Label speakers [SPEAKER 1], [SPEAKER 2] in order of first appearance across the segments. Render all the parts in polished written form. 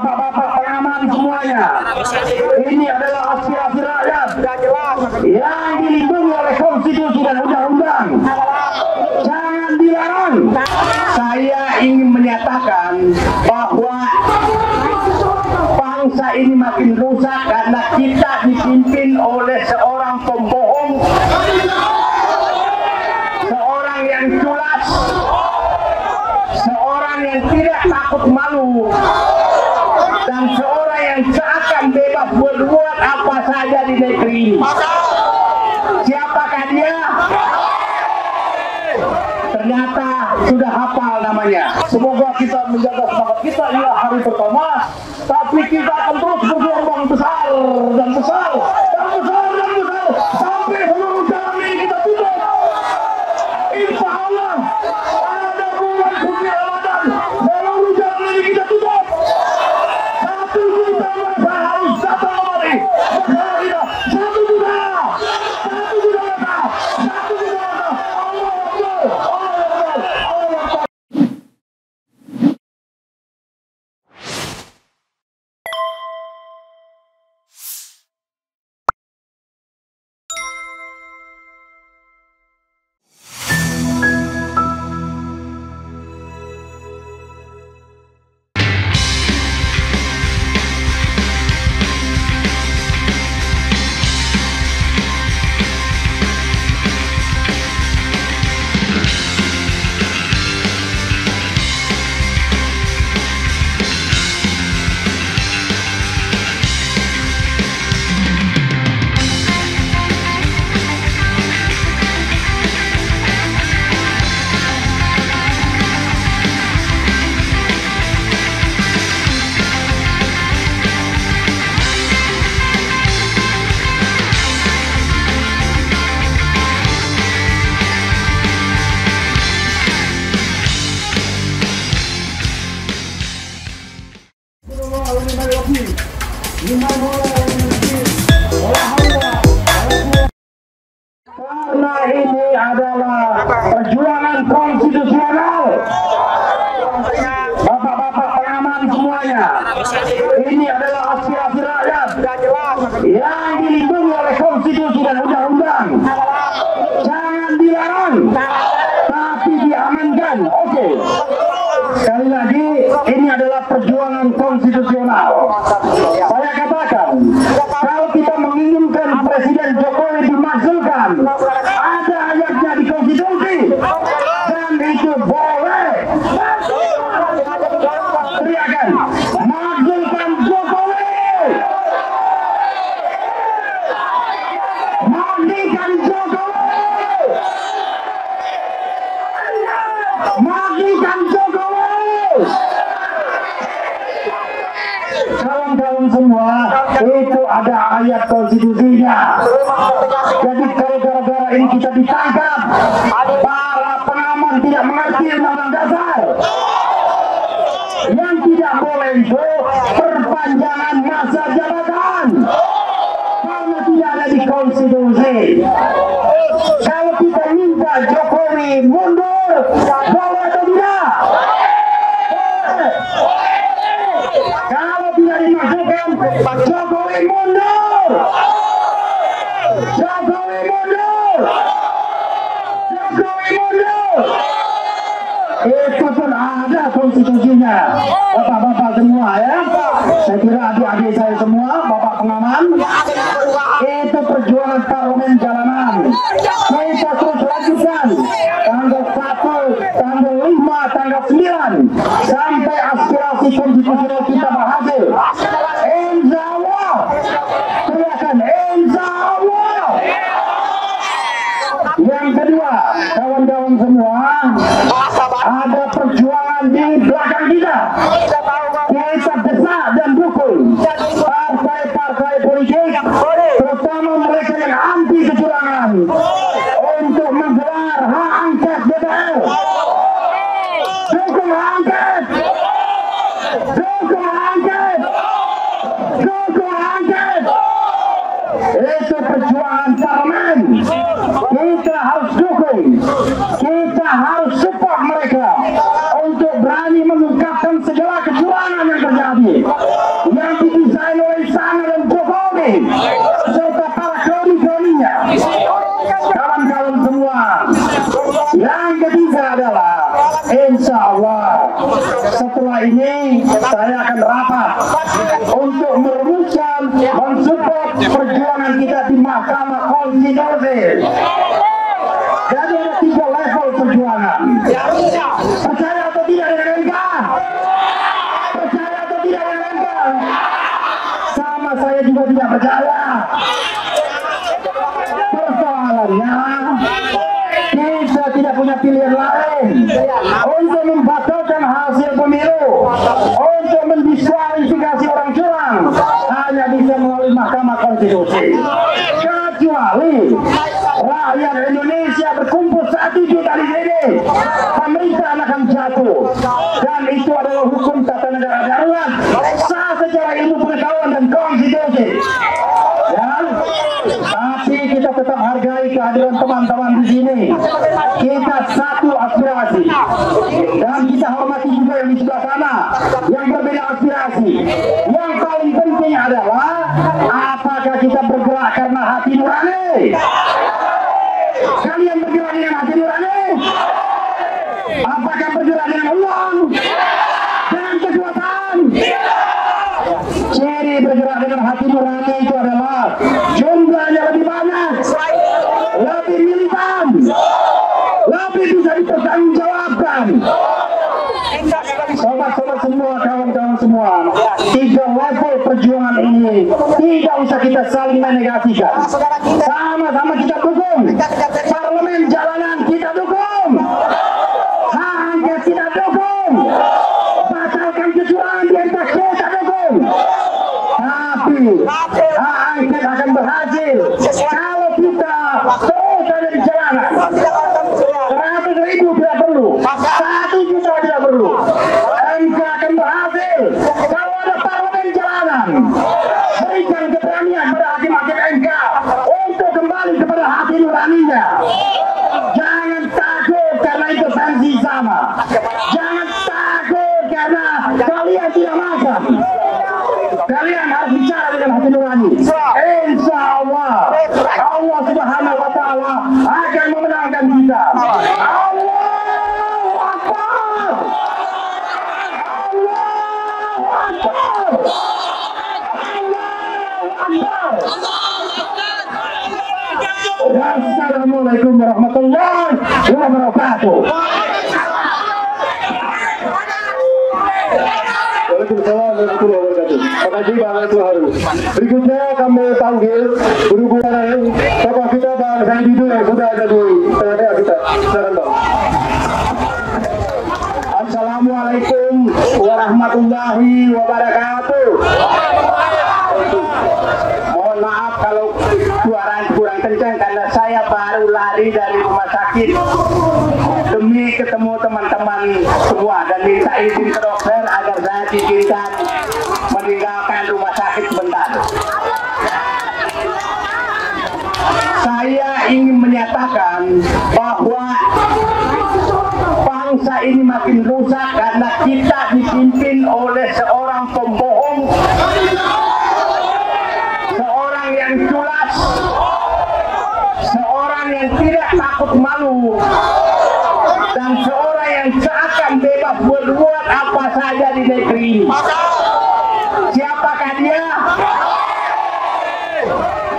[SPEAKER 1] bapak-bapak pengaman semuanya, ini adalah aspirasi rakyat yang dilindungi oleh konstitusi dan undang-undang. Jangan dilarang. Saya ingin menyatakan bahwa bangsa ini makin rusak karena kita dipimpin oleh seorang pembohong, seorang yang culas, seorang yang tidak takut malu, dan seorang yang seakan bebas berbuat apa saja di negeri ini. Siapakah dia? Ternyata sudah hafal namanya. Semoga kita menjaga semangat kita. Ini hari pertama, tapi kita akan terus berjuang besar dan besar dan besar dan besar sampai seluruh jalan ini kita tutup. Insya Allah ada bulan suci Ramadan, seluruh jalan ini kita tutup. 1 juta masa harus datang kembali. Bersama kita 1 juta, 1 juta masa, 1 juta masa. Allah Akbar, Allah Akbar, Allah Akbar. Karena ini adalah perjuangan konstitusional. Bapak-bapak pengaman semuanya, ini adalah aspirasi rakyat yang dilindungi oleh konstitusi dan undang-undang. Jangan dilarang, tapi diamankan. Oke. Sekali lagi, ini adalah perjuangan konstitusional. Saya katakan, kalau kita menginginkan Presiden Jokowi dimakzulkan, ada ayatnya di konstitusi, dan itu boleh. Teriakan, makzulkan Jokowi, matikan Jokowi, matikan Jokowi. Kawan-kawan semua, itu ada ayat konstitusinya. Jadi kalau gara-gara ini kita ditangkap, para pengaman tidak mengerti undang-undang dasar. Yang tidak boleh itu perpanjangan masa jabatan, karena tidak ada di konstitusi. Kalau kita minta Jokowi mundur, boleh atau tidak? Kalau tidak dimasukkan, Jokowi mundur. Jokowi mundur. Jokowi mundur. Itu pun ada konstitusinya. Bapak-bapak semua ya. Saya kira adik-adik saya semua, bapak pengaman. Itu perjuangan parlemen jalanan. Kita terus lanjutkan. Tanggal 1, tanggal 5, tanggal 9. Sampai aspirasi konstitusional kita berhasil. Insya Allah. Teriakan insya Allah. Yang kedua, kawan-kawan semua, ada perjuangan di belakang kita. Kita desak dan dukung partai-partai politik, terutama mereka yang anti kecurangan, untuk menggelar hak angket DPR. Dukung hak angket, dukung hak angket, dukung hak angket. Itu perjuangan parlemen. Kita harus dukung, kita harus support mereka untuk berani mengungkapkan segala kecurangan yang terjadi. tadi yang didesain oleh Istana dan Jokowi serta para kroni-kroninya, kawan-kawan semua. Yang ketiga adalah insya Allah setelah ini saya akan rapat untuk merumuskan mensupport perjuangan kita di Mahkamah Konstitusi. Jadi ada 3 level perjuangan. Percaya atau tidak dengan MK? Percaya atau tidak dengan MK? Sama saya juga tidak percaya. Persoalannya kita tidak punya pilihan lain untuk membatalkan hasil pemilu, untuk mendiskualifikasi orang curang, hanya bisa melalui Mahkamah Konstitusi. Kecuali rakyat Indonesia berkumpul 1 juta di sini, pemerintahan akan jatuh, dan itu adalah hukum tata negara darurat sah secara ilmu pengetahuan dan konstitusi. Tapi kita tetap hargai kehadiran teman-teman di sini. Kita satu aspirasi, dan kita hormati juga yang di sebelah sana yang berbeda aspirasi. Yang paling penting adalah apakah kita bergerak karena hati nurani? Kalian bergerak dengan hati nurani? Apakah bergerak dengan uang, dengan kekuatan? Ciri bergerak dengan hati nurani itu adalah jumlahnya lebih banyak, lebih militan, lebih bisa dipertanggungjawabkan. Sobat-sobat semua, kawan-kawan semua, 3 level perjuangan ini tidak usah kita saling menegasikan. Sama-sama kita dukung. Parlemen jalanan kita dukung. Hak angket kita dukung. Batalkan kecurangan di MK kita dukung. Tapi hak angket akan berhasil kalau kita terus ada di jalanan. 100.000 tidak perlu, 1 juta tidak perlu. MK akan berhasil kalau ada parlemen jalanan. Berikan keberanian pada hakim-hakim MK untuk kembali kepada hati nuraninya. Jangan takut karena intervensi sama. Jangan takut karena kalian tidak makan. Kalian harus bicara dengan hati nurani. Insya Allah, Allah Subhanahu Wa Taala akan memenangkan kita. Allahu Akbar. Allahu Akbar. Allahu Akbar. Assalamualaikum warahmatullahi wabarakatuh. Waalaikumsalam warahmatullahi wabarakatuh. Terima kasih Bang Tuharu. Berikutnya kami panggil berhubungan tokoh kita Bang Said Didu yang sudah ada di tengah kita. Silakan Bang. Assalamualaikum warahmatullahi wabarakatuh. Mohon maaf kalau suara kurang kencang karena saya baru lari dari rumah sakit demi ketemu teman-teman semua dan minta izin ke dokter agar saya diizinkan meninggalkan rumah sakit sebentar. Saya ingin menyatakan bahwa bangsa ini makin rusak karena kita dipimpin oleh seorang pembohong, seorang yang culas, seorang yang tidak takut malu, dan seorang yang seakan bebas berbuat apa saja di negeri ini. Siapakah dia?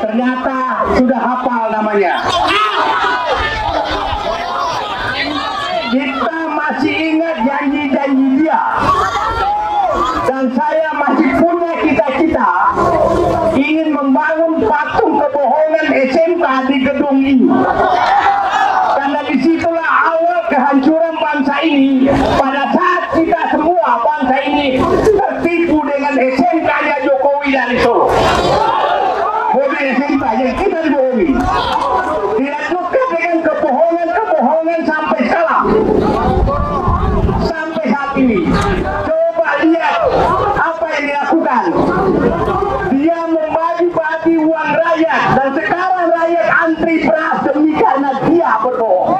[SPEAKER 1] Ternyata sudah hafal namanya. Kita masih ingat janji-janji dia. Dan saya masih punya cita-cita ingin membangun patung kebohongan SMK di gedung ini. Karena disitulah awal kehancuran bangsa ini. Pada saat kita semua bangsa ini tertipu dengan SMK-nya Jokowi dari Solo. Mobil SMK yang kita dibohongi. Dilanjutkan dengan kebohongan-kebohongan sampai sekarang. Sampai saat ini. Coba lihat apa yang dilakukan. Dia membagi-bagi uang rakyat dan sekarang rakyat antri beras demi karena dia berbohong.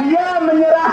[SPEAKER 1] Dia menyerah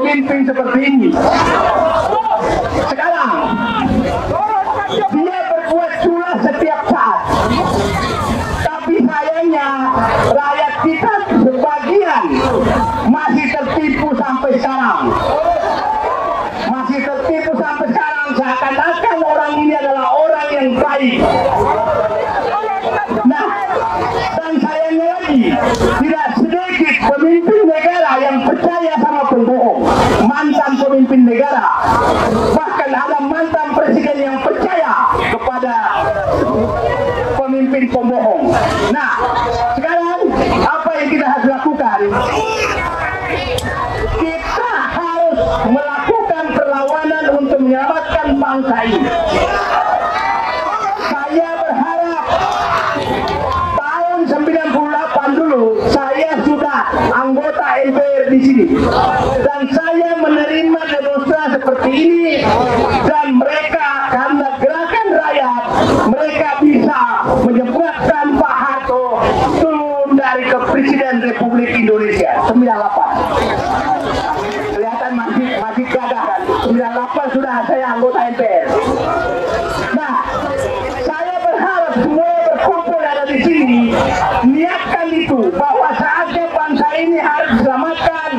[SPEAKER 1] pemimpin seperti ini. Sekarang dia berbuat culas setiap saat, tapi sayangnya rakyat kita sebagian masih tertipu sampai sekarang. Masih tertipu sampai sekarang, seakan-akan orang ini adalah orang yang baik. Nah, dan sayangnya lagi, tidak sedikit pemimpin negara yang percaya sama pembohong, mantan pemimpin negara, bahkan ada mantan presiden yang percaya kepada pemimpin pembohong. Nah, sekarang apa yang kita harus lakukan? Kita harus melakukan perlawanan untuk menyelamatkan bangsa ini. Saya berharap tahun 98 dulu saya sudah anggota MPR di sini, dan saya menerima demonstrasi seperti ini, dan mereka karena gerakan rakyat mereka bisa menyebabkan Pak Harto turun dari Presiden Republik Indonesia 98. Kelihatan masih gagah kan? 98 sudah saya anggota MPR. Nah, saya berharap semua berkumpul ada di sini niatkan itu, bahwa saatnya bangsa ini harus diselamatkan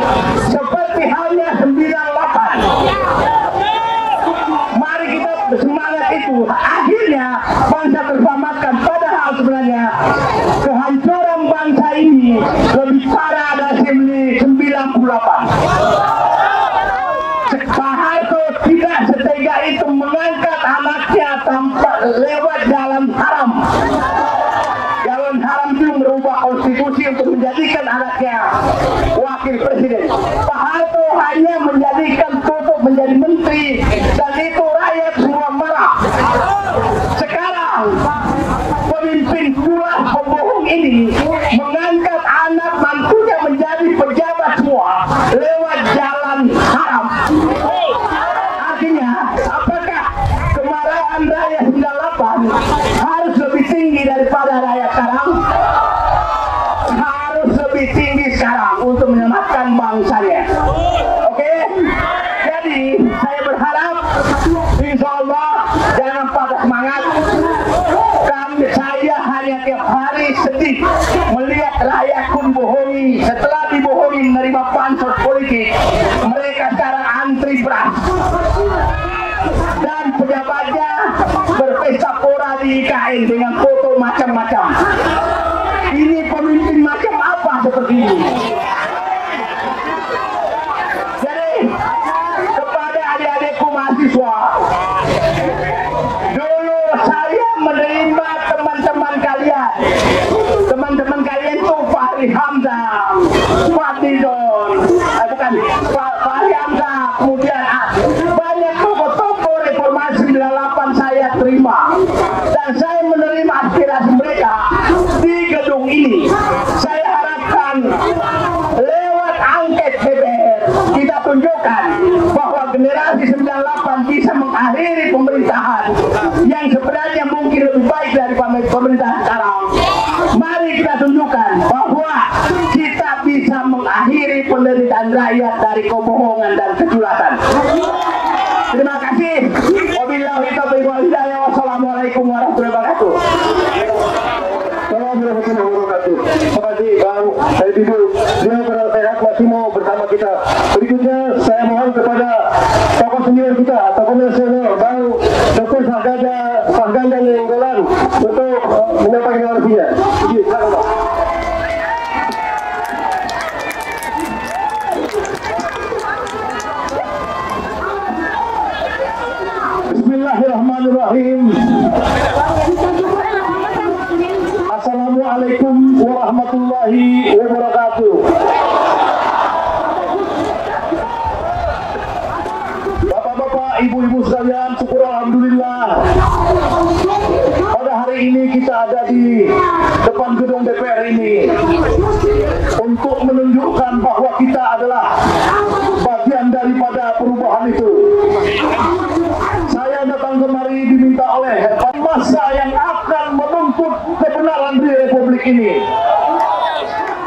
[SPEAKER 1] seperti halnya 98. Mari kita bersemangat itu, akhirnya bangsa terselamatkan. Padahal sebenarnya kehancuran bangsa ini lebih parah dari 98. Pak Harto tidak setega itu mengangkat anaknya tanpa lewat jalan haram. Jalan haram itu merubah konstitusi untuk menjadikan anaknya wakil presiden. Pak Harto hanya menjadikan Tutup menjadi menteri, dan itu rakyat semua marah. Sekarang pemimpin culas pembohong ini mengangkat anak mantunya menjadi pejabat semua lewat jalan haram. Artinya, apakah kemarahan rakyat 98 harus lebih tinggi daripada rakyat sekarang? Harus lebih tinggi sekarang untuk menyelamatkan bangsanya. Oke? Jadi, saya berharap insya Allah jangan patah semangat. Saya hanya tiap hari sedih melihat rakyat pun bohongi. Setelah dibohongi menerima bansos politik, mereka sekarang antri beras, dan pejabatnya berpesta pora di IKN dengan foto macam-macam. Ini pemimpin macam apa seperti ini? Jadi kepada adik-adikku mahasiswa, dulu saya menerima teman-teman kalian tuh Fahri Hamzah, Fadlizon, Fahri Hamzah, kemudian banyak tokoh-tokoh reformasi 98 saya terima, dan saya menerima aspirasi mereka di gedung ini. Saya harapkan lewat angket DPR kita tunjukkan bahwa generasi 98 bisa mengakhiri pemerintahan yang sebenarnya mungkin lebih baik dari pemerintahan sekarang. Mari kita tunjukkan bahwa kita bisa mengakhiri penderitaan rakyat dari kebohongan dan kejulatan. Terima kasih. Wabillahi taufiq wal hidayah. Wassalamualaikum warahmatullahi wabarakatuh.
[SPEAKER 2] Assalamualaikum warahmatullahi wabarakatuh. Terima kasih Bang Said Didu. Dia bersehat masih mau bersama kita. Berikutnya saya mohon kepada tokoh senior kita, tokoh nasional Bang Dr. Sahganda Nenggolan untuk menyampaikan narasinya. Silakan Bang. Bismillahirrahmanirrahim. Assalamualaikum warahmatullahi wabarakatuh. Bapak-bapak, ibu-ibu sekalian, syukur alhamdulillah. Pada hari ini kita ada di depan gedung DPR ini untuk menunjukkan bahwa kita adalah bagian daripada perubahan itu. Saya datang kemari diminta oleh massa yang akan menuntut kebenaran di Republik ini.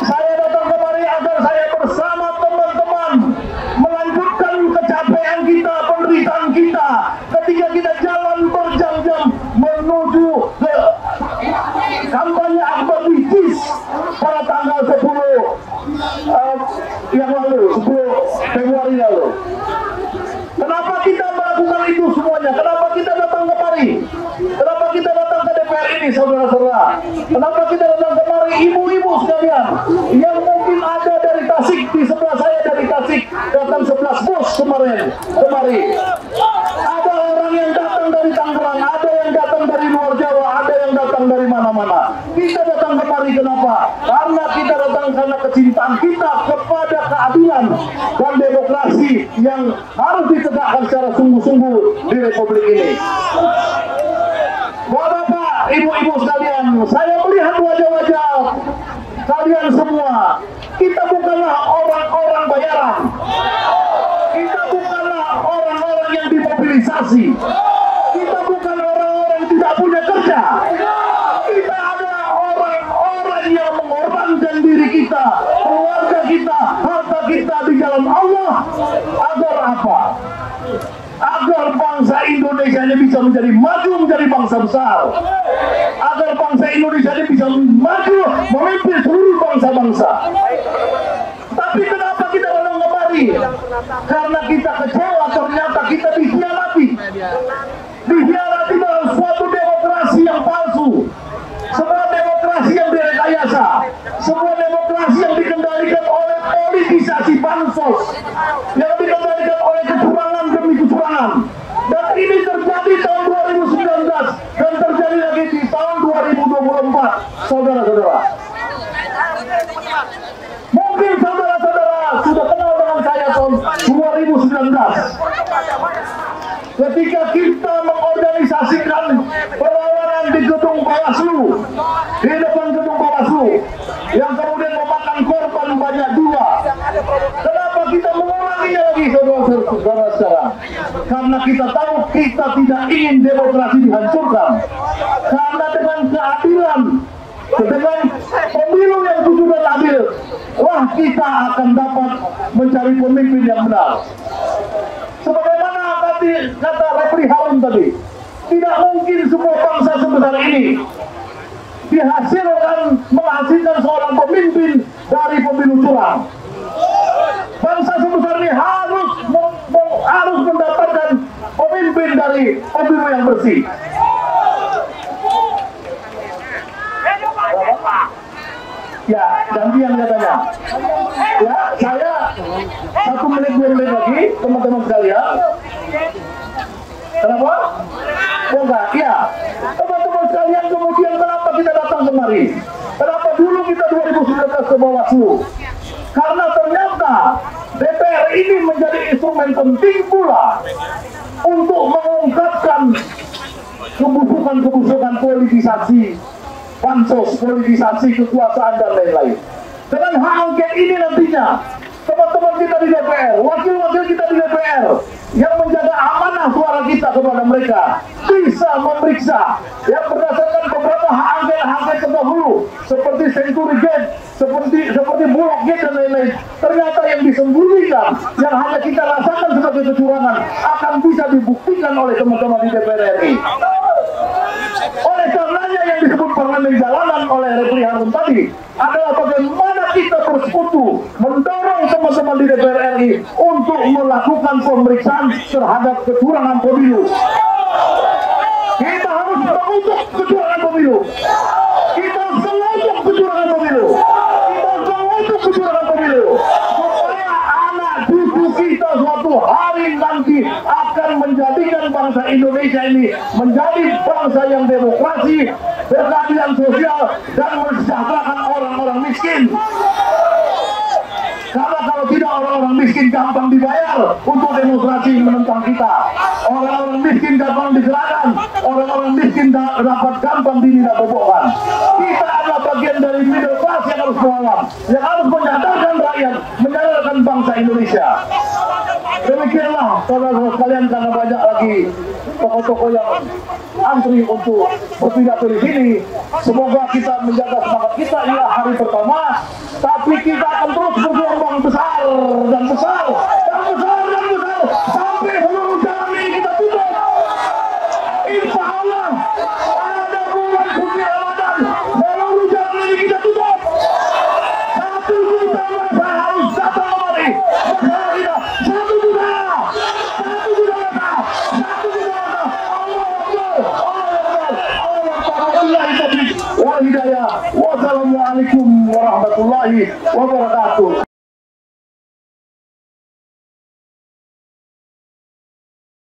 [SPEAKER 2] Saya datang kemari agar saya bersama teman-teman melanjutkan
[SPEAKER 1] yang lalu, 10 Februari lalu. Kenapa kita melakukan itu semuanya? Kenapa kita datang kemari? Kenapa kita datang ke DPR ini, saudara-saudara? Kenapa kita datang kemari, ibu-ibu sekalian? Yang mungkin ada dari Tasik, di sebelah saya dari Tasik, datang 11 bus kemarin, kemari. Ada orang yang datang dari Tangerang, ada yang datang dari luar Jawa, ada yang datang dari mana-mana. Kita datang kemari kenapa? Karena kita datang karena kecintaan kita kepada keadilan dan demokrasi yang harus ditegakkan secara sungguh-sungguh di Republik ini. Bapak, ibu-ibu sekalian, saya melihat wajah-wajah kalian semua. Kita bukanlah orang-orang bayaran. Kita bukanlah orang-orang yang dimobilisasi. Kita bukan orang-orang yang tidak punya kerja. Kita adalah orang-orang yang mengorbankan diri kita, keluarga kita, harta kita di jalan Allah. Agar apa? Agar bangsa Indonesia ini bisa menjadi maju, menjadi bangsa besar. Agar bangsa Indonesia ini bisa maju, memimpin seluruh bangsa-bangsa. Tapi kenapa kita datang kemari? Karena kita kecewa, ternyata kita dikhianati. Dikhianati dalam suatu demokrasi yang palsu. Sebuah demokrasi yang direkayasa. Sebuah demokrasi yang dikendalikan oleh politisasi bansos. Yang dikendalikan oleh kecurangan demi kecurangan. Dan ini terjadi tahun 2019 dan terjadi lagi di tahun 2024, saudara-saudara. Mungkin saudara-saudara sudah kenal dengan saya tahun 2019. Ketika kita mengorganisasikan perlawanan di gedung Bawaslu, di depan gedung Bawaslu, yang kemudian memakan korban banyak jiwa. Kenapa kita mengulanginya lagi, saudara-saudara sekarang? Karena kita tahu kita tidak ingin demokrasi dihancurkan. Karena dengan keadilan, dengan pemilu yang jujur dan adil, wah, kita akan dapat mencari pemimpin yang benar. Sebagaimana kata Refli Harun tadi, tidak mungkin sebuah bangsa sebesar ini menghasilkan seorang pemimpin dari pemilu curang. Bangsa sebesar ini harus mendapatkan pemimpin dari pemilu yang bersih. Ya, gantian katanya. Ya, saya 1 menit 2 menit lagi, teman-teman sekalian. Kenapa? Oh enggak, ya. Teman-teman sekalian, kemudian kenapa kita datang kemari? Kenapa dulu kita 2019 ke Bawaslu? Karena ternyata DPR ini menjadi instrumen penting pula untuk mengungkapkan kebusukan-kebusukan politisasi bansos, politisasi kekuasaan dan lain-lain. Dengan hak angket ini nantinya, teman-teman kita di DPR, wakil-wakil kita di DPR yang menjaga amanah suara kita kepada mereka bisa memeriksa yang berdasarkan beberapa hak angket terdahulu seperti Senturi Gate, seperti Bulog Gate dan lain-lain. Ternyata yang disembunyikan, yang hanya kita rasakan sebagai kecurangan akan bisa dibuktikan oleh teman-teman di DPR RI. Oleh karenanya yang disebut parlemen jalanan oleh Refli Harun tadi adalah bagaimana kita bersekutu mendorong teman-teman di DPR RI untuk melakukan pemeriksaan terhadap kecurangan pemilu. Kita harus mengutuk kecurangan pemilu. Kita harus mengutuk kecurangan pemilu. Kita harus mengutuk kecurangan pemilu. Supaya anak cucu kita suatu hari nanti akan menjadikan bangsa Indonesia ini menjadi bangsa yang demokrasi, berkeadilan sosial, dan mensejahterakan orang-orang miskin. Karena kalau tidak, orang-orang miskin gampang dibayar untuk demonstrasi menentang kita. Orang-orang miskin gampang diserahkan. Orang-orang miskin dapat gampang dinidakbobokkan. Kita adalah bagian dari middle class yang harus melawan, yang harus menyadarkan rakyat, menyadarkan bangsa Indonesia. Demikianlah saudara-saudara sekalian, karena banyak lagi tokoh-tokoh yang antri untuk berpidato di sini. Semoga kita menjaga semangat kita. Inilah hari pertama, tapi kita akan terus berjuang besar dan besar dan besar dan besar sampai seluruh jalan ini kita tutup. Insya Allah pada bulan suci Ramadan seluruh jalan ini kita tutup. 1 juta wabarakatuh.